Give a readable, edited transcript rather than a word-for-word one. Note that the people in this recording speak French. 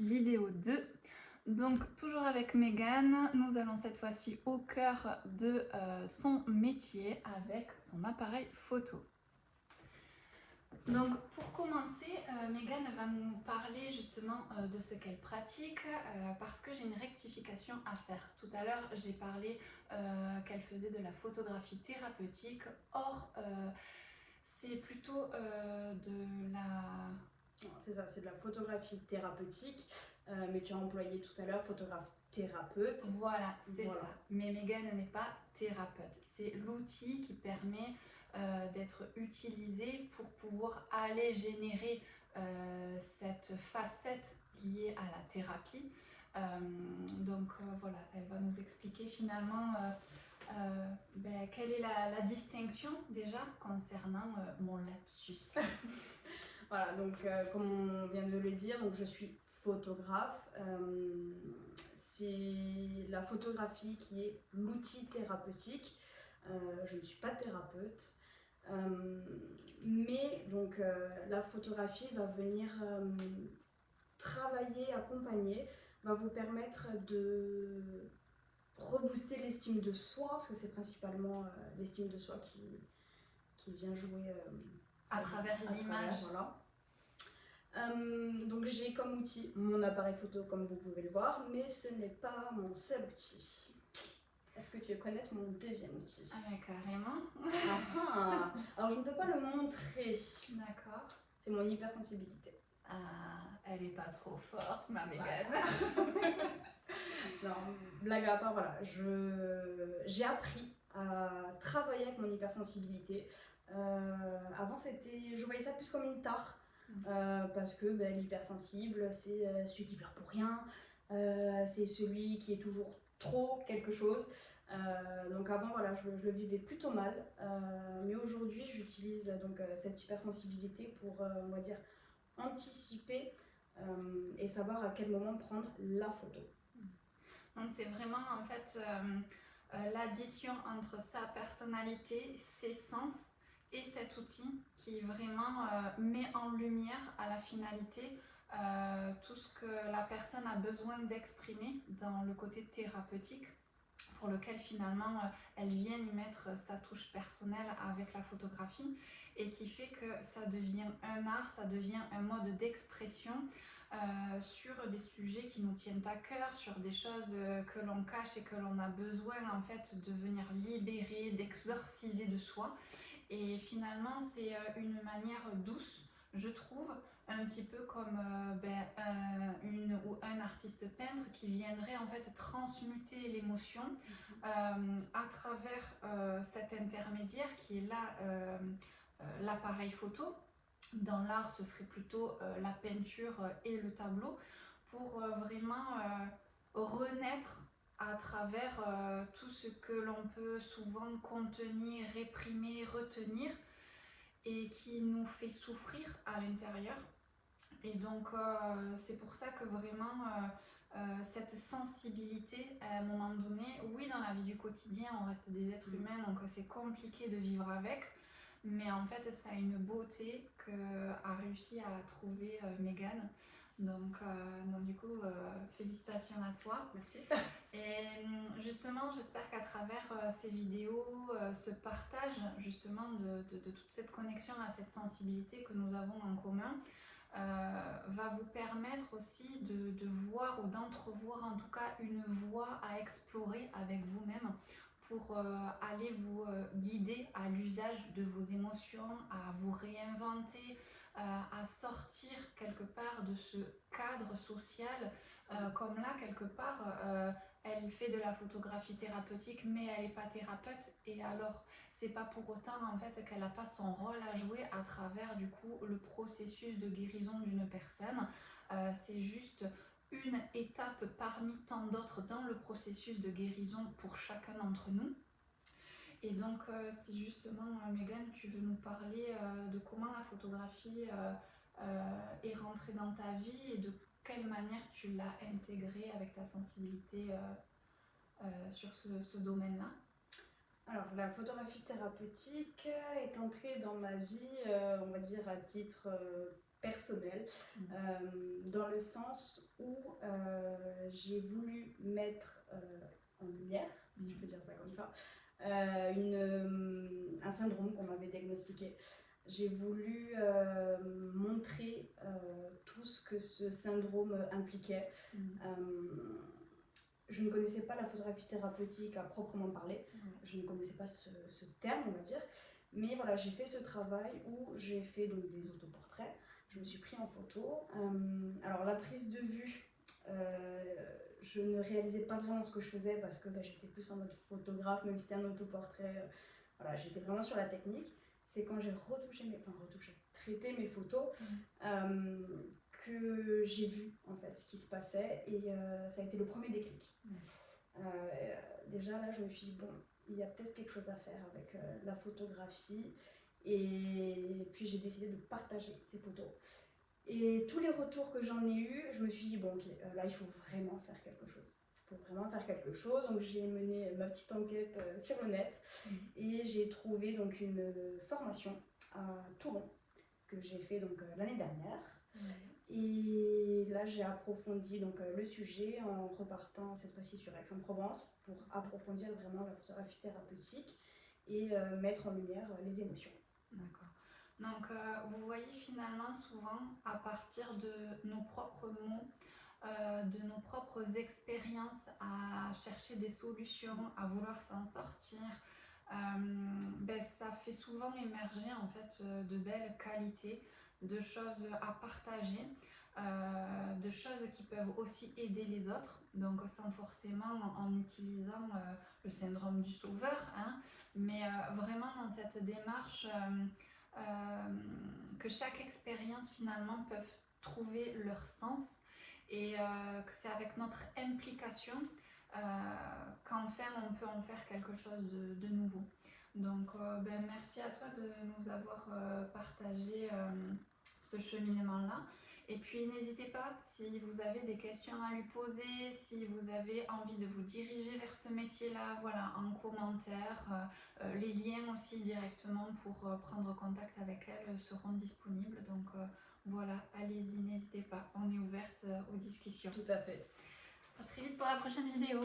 vidéo 2. Donc toujours avec Megan, nous allons cette fois-ci au cœur de son métier avec son appareil photo. Donc pour commencer, Megan va nous parler justement de ce qu'elle pratique parce que j'ai une rectification à faire. Tout à l'heure j'ai parlé qu'elle faisait de la photographie thérapeutique. Or c'est plutôt de la... C'est ça, c'est de la photographie thérapeutique, mais tu as employé tout à l'heure photographe thérapeute. Voilà, c'est Voilà. ça. Mais Megan n'est pas thérapeute. C'est l'outil qui permet d'être utilisé pour pouvoir aller générer cette facette liée à la thérapie. Voilà, elle va nous expliquer finalement quelle est la distinction déjà concernant mon lapsus. Voilà, donc comme on vient de le dire, donc je suis photographe. C'est la photographie qui est l'outil thérapeutique. Je ne suis pas thérapeute. Mais donc la photographie va venir travailler, accompagner, va vous permettre de rebooster l'estime de soi, parce que c'est principalement l'estime de soi qui vient jouer à travers l'image. Voilà. Donc j'ai comme outil mon appareil photo comme vous pouvez le voir, mais ce n'est pas mon seul outil. Est-ce que tu veux connaître mon deuxième outil? Ah carrément. Alors je ne peux pas le montrer. D'accord. C'est mon hypersensibilité. Ah, elle est pas trop forte, ma Megan. Non, blague à part, voilà, j'ai appris à travailler avec mon hypersensibilité. Avant, je voyais ça plus comme une tare, parce que l'hypersensible, c'est celui qui pleure pour rien, c'est celui qui est toujours trop quelque chose. Donc avant, voilà, je le vivais plutôt mal, mais aujourd'hui, j'utilise donc cette hypersensibilité pour, on va dire, anticiper et savoir à quel moment prendre la photo. Donc c'est vraiment en fait l'addition entre sa personnalité, ses sens et cet outil qui vraiment met en lumière à la finalité tout ce que la personne a besoin d'exprimer dans le côté thérapeutique, pour lequel finalement elle vient y mettre sa touche personnelle avec la photographie, et qui fait que ça devient un art, ça devient un mode d'expression sur des sujets qui nous tiennent à cœur, sur des choses que l'on cache et que l'on a besoin en fait de venir libérer, d'exorciser de soi. Et finalement c'est une manière douce, je trouve, un petit peu comme une ou un artiste peintre qui viendrait en fait transmuter l'émotion à travers cet intermédiaire qui est là l'appareil photo. Dans l'art, ce serait plutôt la peinture et le tableau, pour vraiment renaître à travers tout ce que l'on peut souvent contenir, réprimer, retenir, et qui nous fait souffrir à l'intérieur. Et donc c'est pour ça que vraiment cette sensibilité à un moment donné, oui, dans la vie du quotidien on reste des êtres humains, donc c'est compliqué de vivre avec, mais en fait ça a une beauté qu'a réussi à trouver Megan. Donc du coup félicitations à toi. Merci. Et justement j'espère qu'à travers ces vidéos, ce partage justement de toute cette connexion à cette sensibilité que nous avons en commun va vous permettre aussi de voir ou d'entrevoir en tout cas une voie à explorer avec vous-même, pour aller vous guider à l'usage de vos émotions, à vous réinventer, à sortir quelque part de ce cadre social. Comme là, quelque part, elle fait de la photographie thérapeutique, mais elle n'est pas thérapeute. Et alors, c'est pas pour autant en fait qu'elle n'a pas son rôle à jouer à travers du coup le processus de guérison d'une personne. C'est juste une étape parmi tant d'autres dans le processus de guérison pour chacun d'entre nous. Et donc si justement Megan, tu veux nous parler de comment la photographie est rentrée dans ta vie et de quelle manière tu l'as intégrée avec ta sensibilité sur ce domaine-là. Alors, la photographie thérapeutique est entrée dans ma vie, on va dire, à titre personnel, dans le sens où j'ai voulu mettre en lumière, si je peux dire ça comme ça, un syndrome qu'on m'avait diagnostiqué. J'ai voulu montrer tout ce que ce syndrome impliquait. Je ne connaissais pas la photographie thérapeutique à proprement parler, je ne connaissais pas ce terme, on va dire, mais voilà, j'ai fait ce travail où j'ai fait donc des autoportraits, je me suis pris en photo. Alors la prise de vue, je ne réalisais pas vraiment ce que je faisais parce que j'étais plus en mode photographe, même si c'était un autoportrait, voilà, j'étais vraiment sur la technique. C'est quand j'ai traité mes photos, que j'ai vu en fait ce qui se passait et ça a été le premier déclic. Déjà là je me suis dit bon, il y a peut-être quelque chose à faire avec la photographie et puis j'ai décidé de partager ces photos. Et tous les retours que j'en ai eu, je me suis dit bon ok, là il faut vraiment faire quelque chose. Il faut vraiment faire quelque chose, donc j'ai mené ma petite enquête sur le net et j'ai trouvé donc une formation à Toulon que j'ai fait donc l'année dernière. Et là, j'ai approfondi donc, le sujet en repartant cette fois-ci sur Aix-en-Provence pour approfondir vraiment la photographie thérapeutique et mettre en lumière les émotions. D'accord. Donc, vous voyez finalement souvent à partir de nos propres mots, de nos propres expériences à chercher des solutions, à vouloir s'en sortir, ça fait souvent émerger en fait de belles qualités, de choses à partager, de choses qui peuvent aussi aider les autres, donc sans forcément en utilisant le syndrome du sauveur, hein, mais vraiment dans cette démarche que chaque expérience finalement peut trouver leur sens et que c'est avec notre implication qu'enfin on peut en faire quelque chose de nouveau. Donc merci à toi de nous avoir partagé ce cheminement-là. Et puis n'hésitez pas, si vous avez des questions à lui poser, si vous avez envie de vous diriger vers ce métier-là, voilà, en commentaire, les liens aussi directement pour prendre contact avec elle seront disponibles. Donc voilà, allez-y, n'hésitez pas, on est ouverte aux discussions. Tout à fait. À très vite pour la prochaine vidéo.